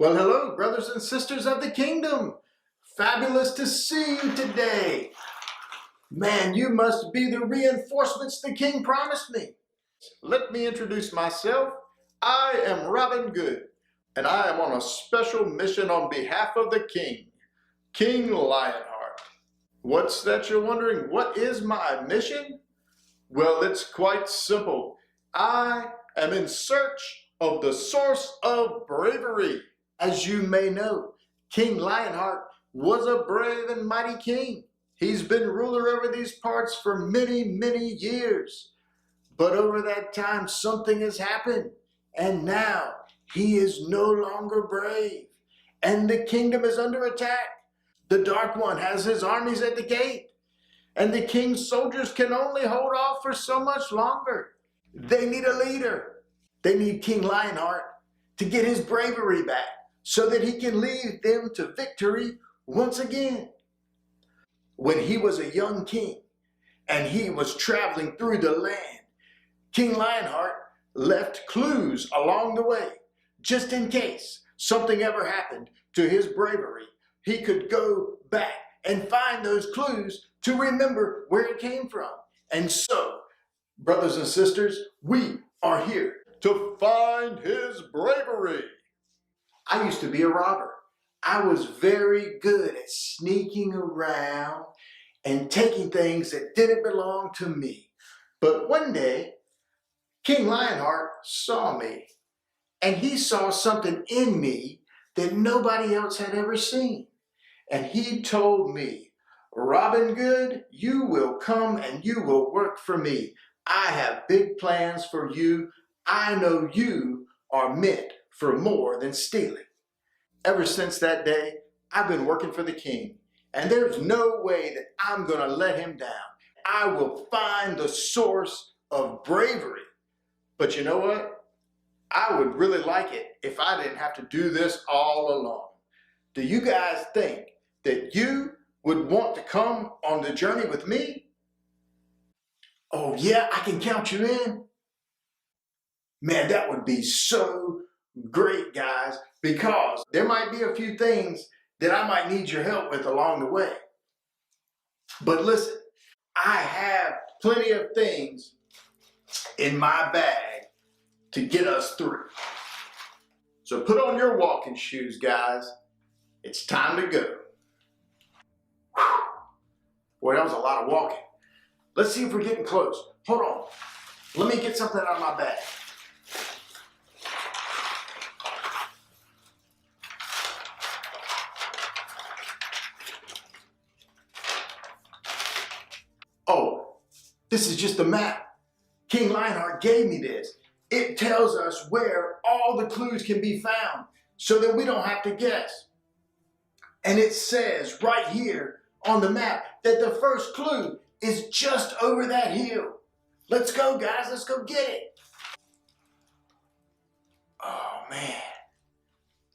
Well, hello, brothers and sisters of the kingdom. Fabulous to see you today. Man, you must be the reinforcements the king promised me. Let me introduce myself. I am Robin Good, and I am on a special mission on behalf of the king, King Lionheart. What's that you're wondering? What is my mission? Well, it's quite simple. I am in search of the source of bravery. As you may know, King Lionheart was a brave and mighty king. He's been ruler over these parts for many, many years. But over that time, something has happened, and now he is no longer brave, and the kingdom is under attack. The Dark One has his armies at the gate, and the king's soldiers can only hold off for so much longer. They need a leader. They need King Lionheart to get his bravery back, so that he can lead them to victory once again. When he was a young king and he was traveling through the land, King Lionheart left clues along the way, just in case something ever happened to his bravery. He could go back and find those clues to remember where it came from. And so, brothers and sisters, we are here to find his bravery. I used to be a robber. I was very good at sneaking around and taking things that didn't belong to me. But one day, King Lionheart saw me, and he saw something in me that nobody else had ever seen. And he told me, "Robin Good, you will come and you will work for me. I have big plans for you. I know you are meant for more than stealing." Ever since that day, I've been working for the king, and there's no way that I'm gonna let him down. I will find the source of bravery. But you know what? I would really like it if I didn't have to do this all alone. Do you guys think that you would want to come on the journey with me? Oh yeah, I can count you in. Man, that would be so great, guys, because there might be a few things that I might need your help with along the way. But listen, I have plenty of things in my bag to get us through. So put on your walking shoes, guys. It's time to go. Whew. Boy, that was a lot of walking. Let's see if we're getting close. Hold on. Let me get something out of my bag. Oh, this is just a map. King Lionheart gave me this. It tells us where all the clues can be found so that we don't have to guess. And it says right here on the map that the first clue is just over that hill. Let's go, guys. Let's go get it. Oh, man.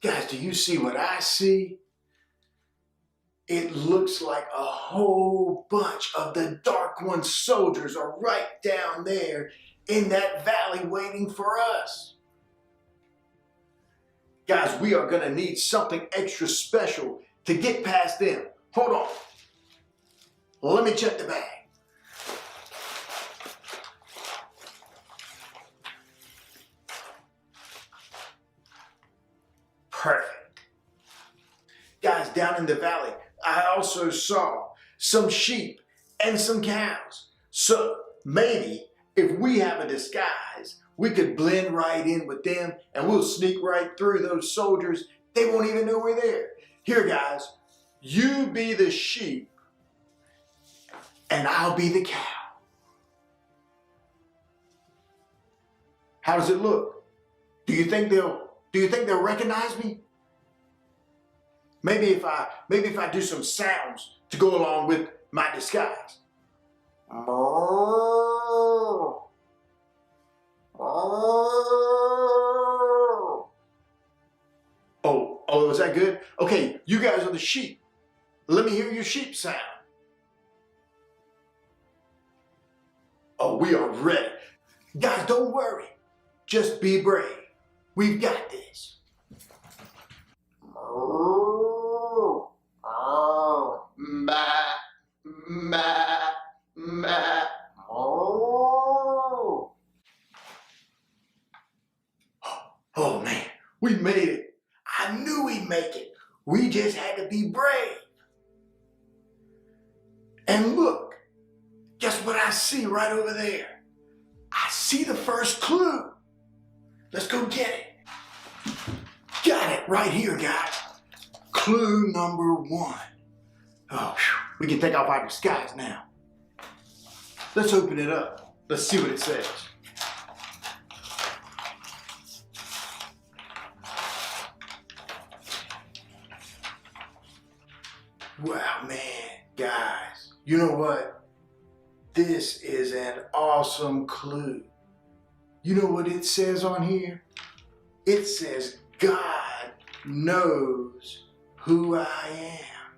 Guys, do you see what I see? It looks like a whole bunch of the Dark One's soldiers are right down there in that valley waiting for us. Guys, we are going to need something extra special to get past them. Hold on. Let me check the bag. Perfect. Guys, down in the valley, I also saw some sheep and some cows. So maybe if we have a disguise, we could blend right in with them and we'll sneak right through those soldiers. They won't even know we're there. Here, guys, you be the sheep and I'll be the cow. How does it look? Do you think they'll recognize me? Maybe if I do some sounds to go along with my disguise. Oh, is that good? Okay, you guys are the sheep. Let me hear your sheep sound. Oh, we are ready. Guys, don't worry. Just be brave. We've got this. I knew we'd make it. We just had to be brave. And look, guess what I see right over there? I see the first clue. Let's go get it. Got it right here, guys. Clue number 1. Oh, we can take off our disguise now. Let's open it up. Let's see what it says. Wow, man, guys, you know what? This is an awesome clue. You know what it says on here? It says, God knows who I am.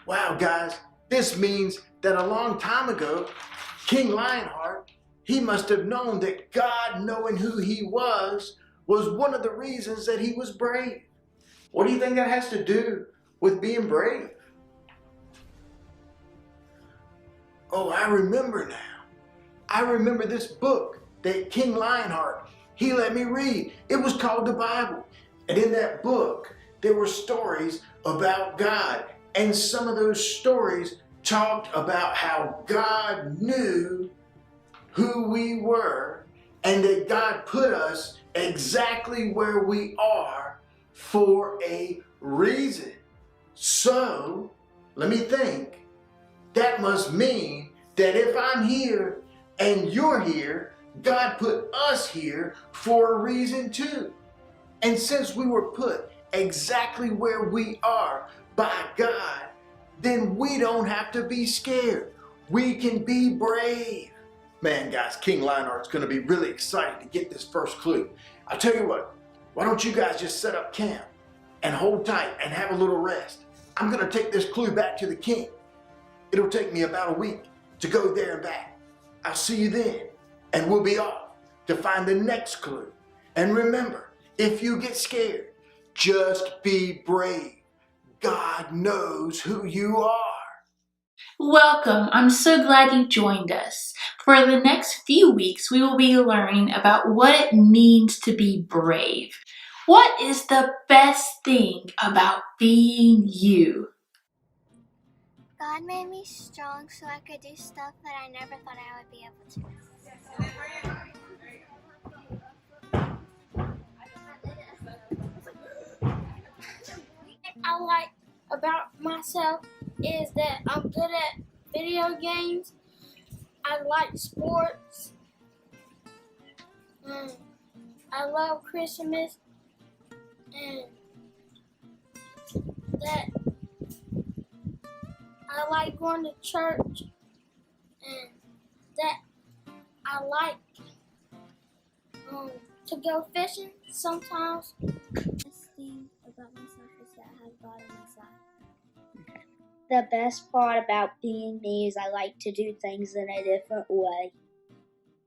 Wow, guys, this means that a long time ago, King Lionheart, he must have known that God knowing who he was one of the reasons that he was brave. What do you think that has to do with being brave? Oh, I remember now. I remember this book that King Lionheart, he let me read. It was called the Bible. And in that book, there were stories about God. And some of those stories talked about how God knew who we were and that God put us exactly where we are for a reason. So, let me think. That must mean that if I'm here and you're here, God put us here for a reason too. And since we were put exactly where we are by God, then we don't have to be scared. We can be brave. Man, guys, King Lionheart's going to be really excited to get this first clue. I'll tell you what, why don't you guys just set up camp and hold tight and have a little rest. I'm going to take this clue back to the king. It'll take me about a week to go there and back. I'll see you then, and we'll be off to find the next clue. And remember, if you get scared, just be brave. God knows who you are. Welcome. I'm so glad you joined us. For the next few weeks, we will be learning about what it means to be brave. What is the best thing about being you? God made me strong so I could do stuff that I never thought I would be able to. I like about myself is that I'm good at video games. I like sports. I love Christmas, and that I like going to church, and that I like to go fishing sometimes. The best thing about myself is that I have God on my side. The best part about being me is I like to do things in a different way.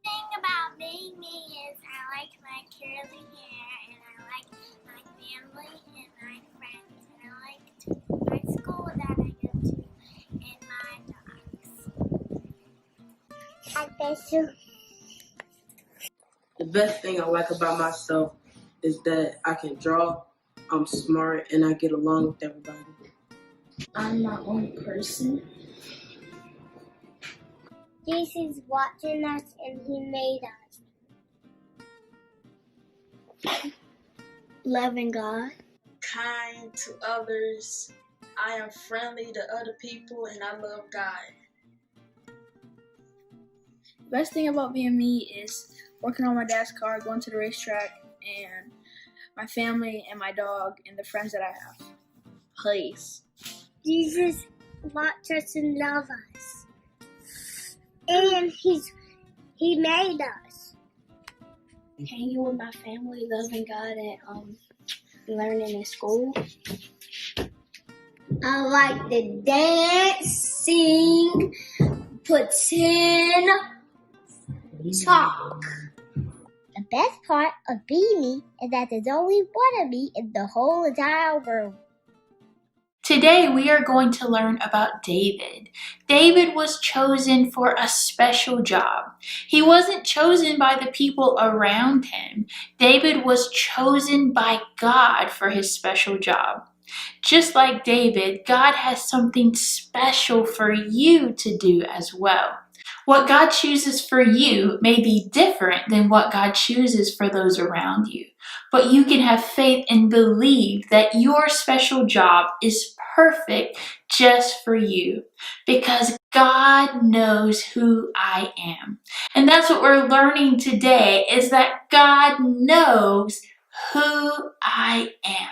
The thing about being me is I like my curly hair, and I like my family and my friends, and I like my school that I go to and my dogs. I guess you. The best thing I like about myself is that I can draw, I'm smart, and I get along with everybody. I'm my own person. Jesus is watching us and he made us. Loving God. Kind to others. I am friendly to other people, and I love God. The best thing about being me is working on my dad's car, going to the racetrack, and my family and my dog and the friends that I have. Please. Jesus watched us and loved us. And he made us. Hanging with my family, loving God, and learning in school. I like to dance, sing, pretend, talk. The best part of being me is that there's only one of me in the whole entire world. Today we are going to learn about David. David was chosen for a special job. He wasn't chosen by the people around him. David was chosen by God for his special job. Just like David, God has something special for you to do as well. What God chooses for you may be different than what God chooses for those around you, but you can have faith and believe that your special job is perfect just for you because God knows who I am. And that's what we're learning today, is that God knows who I am.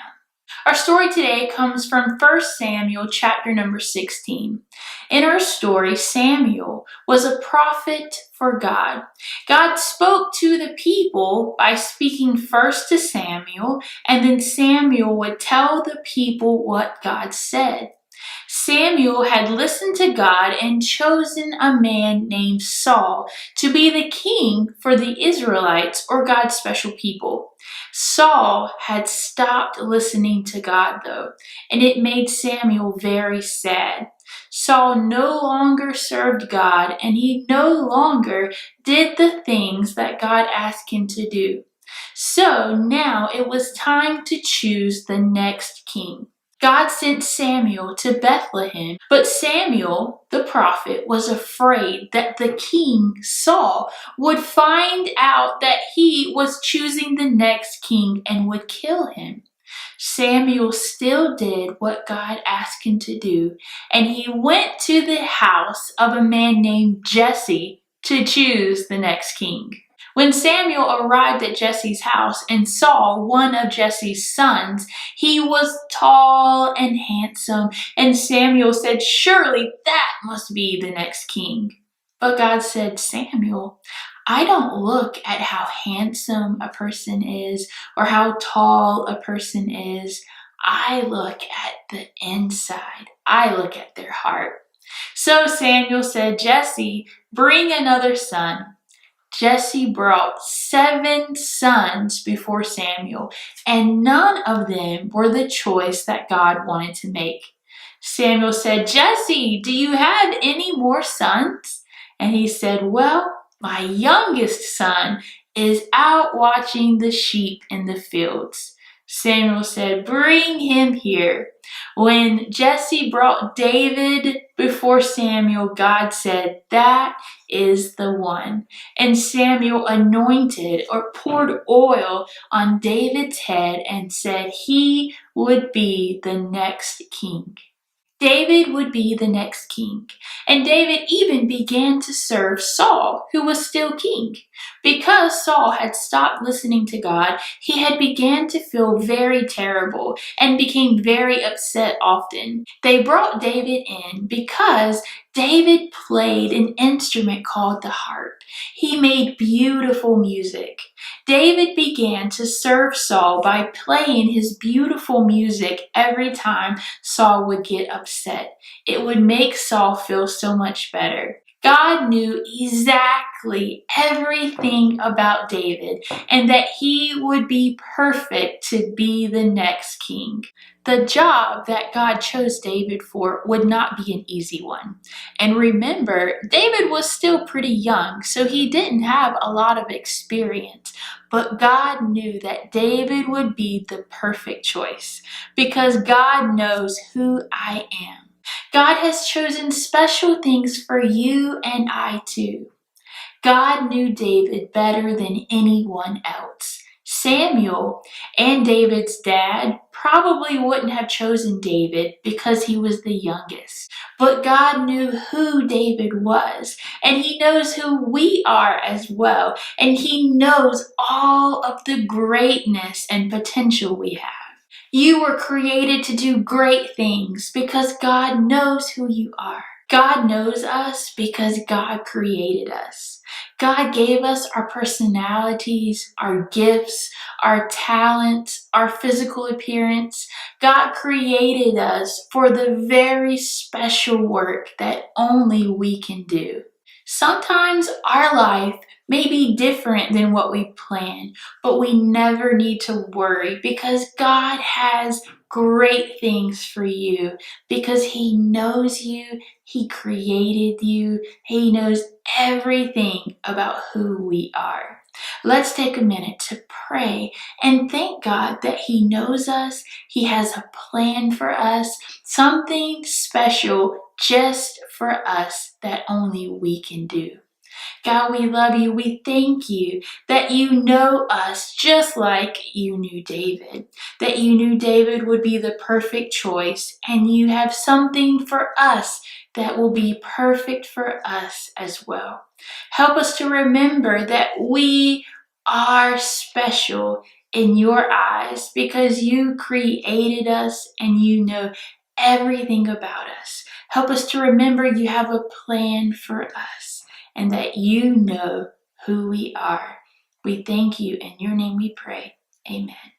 Our story today comes from 1 Samuel chapter number 16. In our story, Samuel was a prophet for God. God spoke to the people by speaking first to Samuel, and then Samuel would tell the people what God said. Samuel had listened to God and chosen a man named Saul to be the king for the Israelites, or God's special people. Saul had stopped listening to God though, and it made Samuel very sad. Saul no longer served God, and he no longer did the things that God asked him to do. So now it was time to choose the next king. God sent Samuel to Bethlehem, but Samuel, the prophet, was afraid that the king, Saul, would find out that he was choosing the next king and would kill him. Samuel still did what God asked him to do, and he went to the house of a man named Jesse to choose the next king. When Samuel arrived at Jesse's house and saw one of Jesse's sons, he was tall and handsome, and Samuel said, "Surely that must be the next king." But God said, "Samuel, I don't look at how handsome a person is or how tall a person is. I look at the inside. I look at their heart." So Samuel said, "Jesse, bring another son." Jesse brought 7 sons before Samuel, and none of them were the choice that God wanted to make. Samuel said, "Jesse, do you have any more sons?" And he said, "Well, my youngest son is out watching the sheep in the fields." Samuel said, "Bring him here." When Jesse brought David before Samuel, God said, "That is the one." And Samuel anointed or poured oil on David's head and said he would be the next king. David would be the next king. And David even began to serve Saul, who was still king. Because Saul had stopped listening to God, he had began to feel very terrible and became very upset often. They brought David in because David played an instrument called the harp. He made beautiful music. David began to serve Saul by playing his beautiful music every time Saul would get upset. It would make Saul feel so much better. God knew exactly everything about David and that he would be perfect to be the next king. The job that God chose David for would not be an easy one. And remember, David was still pretty young, so he didn't have a lot of experience. But God knew that David would be the perfect choice because God knows who I am. God has chosen special things for you and I too. God knew David better than anyone else. Samuel and David's dad probably wouldn't have chosen David because he was the youngest. But God knew who David was, and he knows who we are as well, and he knows all of the greatness and potential we have. You were created to do great things because God knows who you are. God knows us because God created us. God gave us our personalities, our gifts, our talents, our physical appearance. God created us for the very special work that only we can do. Sometimes our life may be different than what we planned, but we never need to worry because God has great things for you because He knows you, He created you, He knows everything about who we are. Let's take a minute to pray and thank God that He knows us, He has a plan for us, something special just for us that only we can do. God, we love you. We thank you that you know us just like you knew David, that you knew David would be the perfect choice, and you have something for us that will be perfect for us as well. Help us to remember that we are special in your eyes because you created us and you know everything about us. Help us to remember you have a plan for us and that you know who we are. We thank you. In your name we pray. Amen.